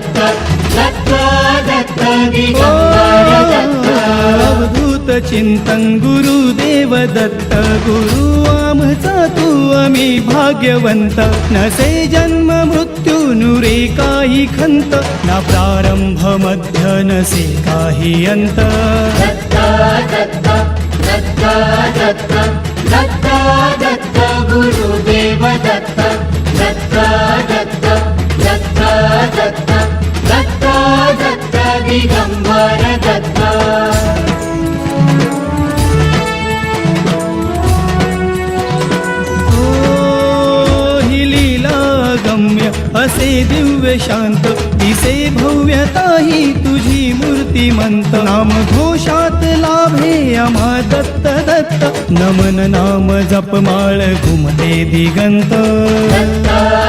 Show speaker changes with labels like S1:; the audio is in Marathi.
S1: दत्त दत्त दत्त दिगंबर दत्त
S2: अवधूत चिंतन गुरुदेव दत्त गुरु आमचा तू आम्ही भाग्यवंत नसे जन्म मृत्यू नुरे काही खंत ना प्रारंभ मध्य नसे काही अंत
S1: दत्त दत्त दत्त दत्त दत्त दत्त गुरुदेव दत्त दत्त दत्त दत्त दत्त दत्त दत्त दिगंबर दत्त
S2: असे दिव्य शांत दिसे भव्यता ही तुझी मूर्तिमंत नाम घोषात लाभे आम्हा दत्त दत्त नमन नाम जपमाळ घुमते दिगंत.